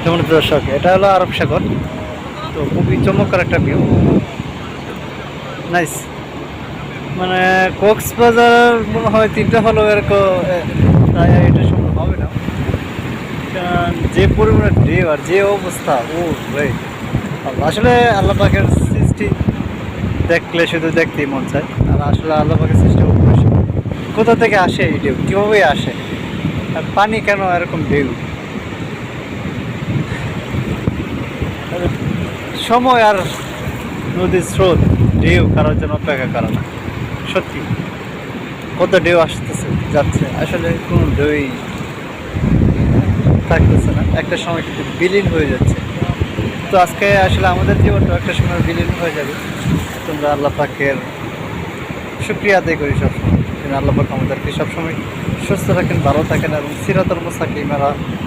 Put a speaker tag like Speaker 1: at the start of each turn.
Speaker 1: যেমন দর্শক, এটা হলো আরব সাগর। তো খুবই চমৎকার একটা ভিউ, নাইস। মানে কক্সবাজার মনে হয় 3টা হলো এরকম, তাই এটা সম্ভব হবে না, কারণ যে পরিমাণে ঢেউ আর যে অবস্থা, ও ভাই আসলে আল্লাহ পাকের সৃষ্টি দেখলে শুধু দেখতেই মন চায়। আর আসলে আল্লাহ পাকের সৃষ্টি অপরিসীম। কোথা থেকে আসে এই ঢেউ, কীভাবে আসে, আর পানি কেন এরকম ঢেউ? সময় আর নদীর স্রোত, ঢেউ কারোর জন্য অপেক্ষা করে না। সত্যি কত ঢেউ আসতেছে যাচ্ছে, আসলে কোনো ঢেউই থাকতেছে না, একটা সময় কিন্তু বিলীন হয়ে যাচ্ছে। তো আজকে আসলে আমাদের জীবনটা একটা সময় বিলীন হয়ে যাবে। তোমরা আল্লাহ পাকের শুকরিয়া আদায় করি সবসময়, আল্লাহ পাক আমাদেরকে সবসময় সুস্থ থাকেন, ভালো থাকেন এবং সিরাতুল মুস্তাকিম